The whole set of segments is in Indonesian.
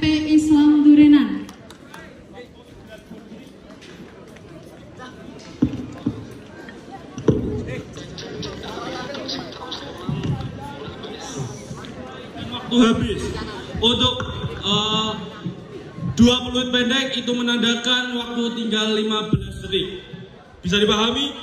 Islam Durenan. Waktu habis untuk 20 menit pendek itu menandakan waktu tinggal 15 detik. Bisa dipahami?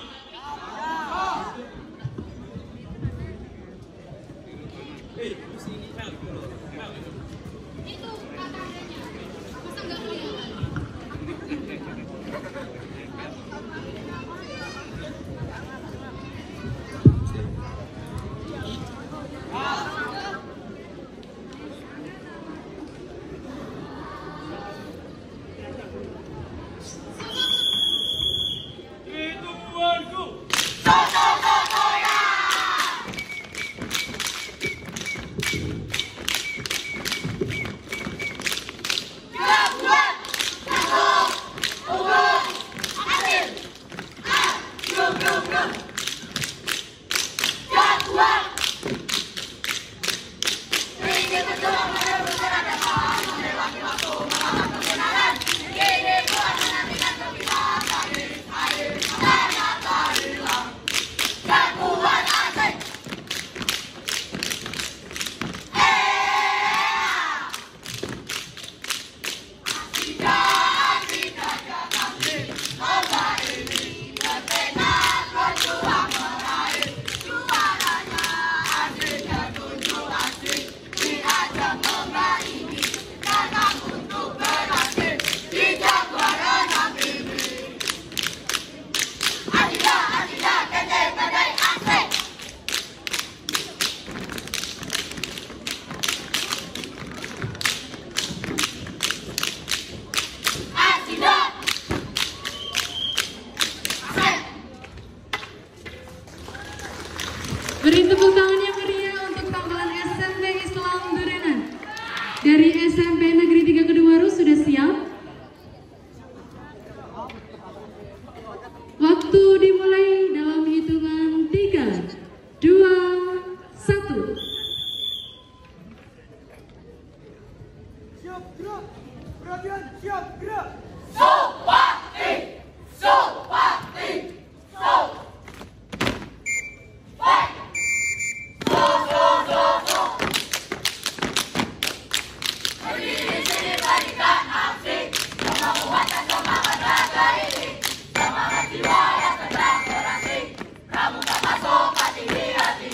Beri tepuk tangan yang meriah untuk tampilan SMP Islam Durenan. Dari SMP Negeri 3 Kedungwaru sudah siap? Waktu dimulai dalam hitungan 3, 2, 1. Siap gerak, perhatian siap gerak. Sopati, Sopati, Sop. Berdiri sini berikan aksi, menguatkan semangat raga ini, semangat jiwa yang sedang beraksi, pramuka Pasopati di hati.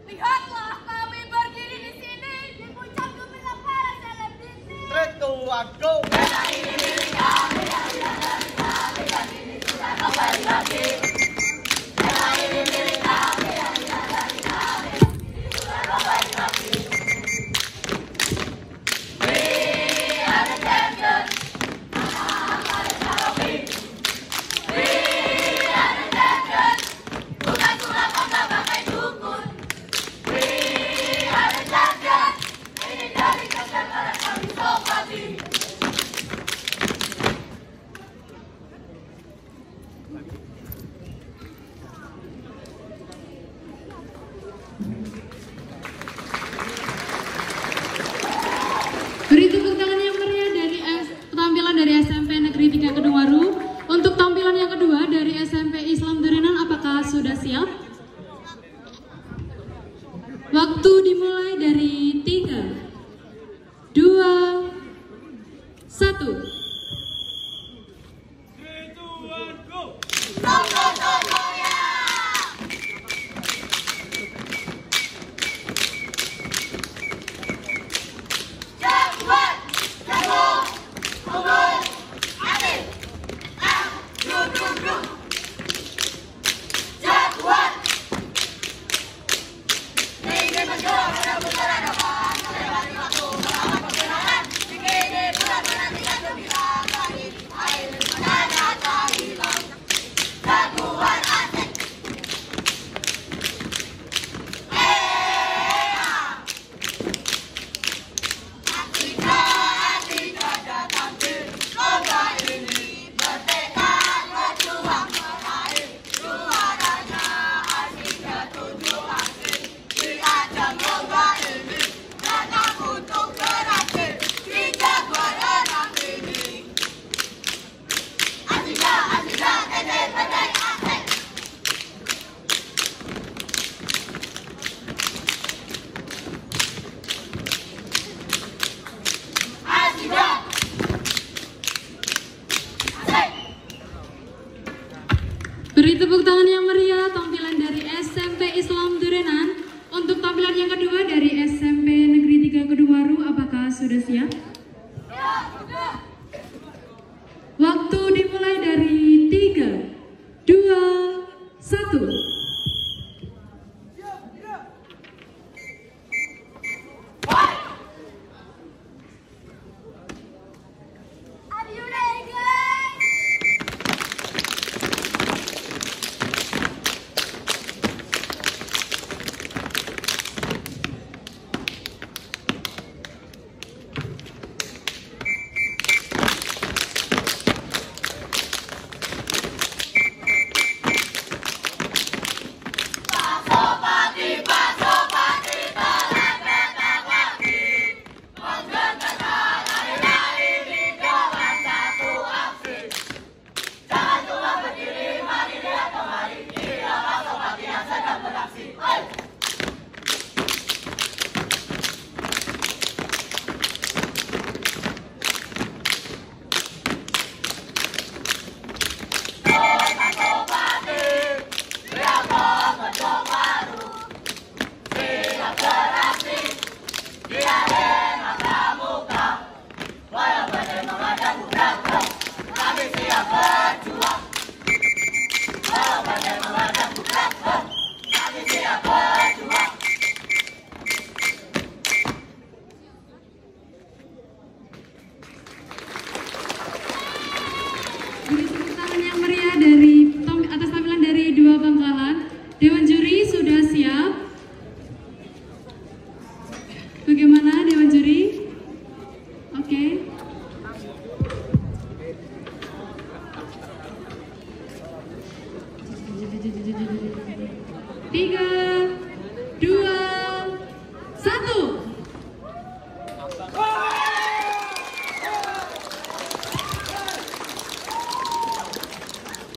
Lihatlah kami berdiri di sini, di puncak gemilang para selebriti. Waduh. Tanah ini milik kami, dan ini sudah kembali lagi. Tanah ini milik kami, dari kami, ini sudah kembali lagi. We are the champions, ada Sarofi. We are the champions, bukan tulang bangga pakai dukun. We are the champions, ini dari kesempatan kami Sopati. Beri tepuk tangan yang meriah dari tampilan dari SMP Negeri 3 Kedungwaru. Untuk tampilan yang kedua dari SMP Islam Durenan, apakah sudah siap? Waktu dimulai dari 3, 2, 1. Itu, go! Beri tepuk tangan yang meriah tampilan dari SMP Islam Durenan. Untuk tampilan yang kedua dari SMP Negeri 3 Kedungwaru, apakah sudah siap? Waktu dimulai dari 3, 2, 1. Are you ready, guys? Beri tepuk tangan yang meriah dari atas tampilan dari dua bangkalan. Dewan juri sudah siap? Bagaimana Dewan juri? Oke. Tiga, 2,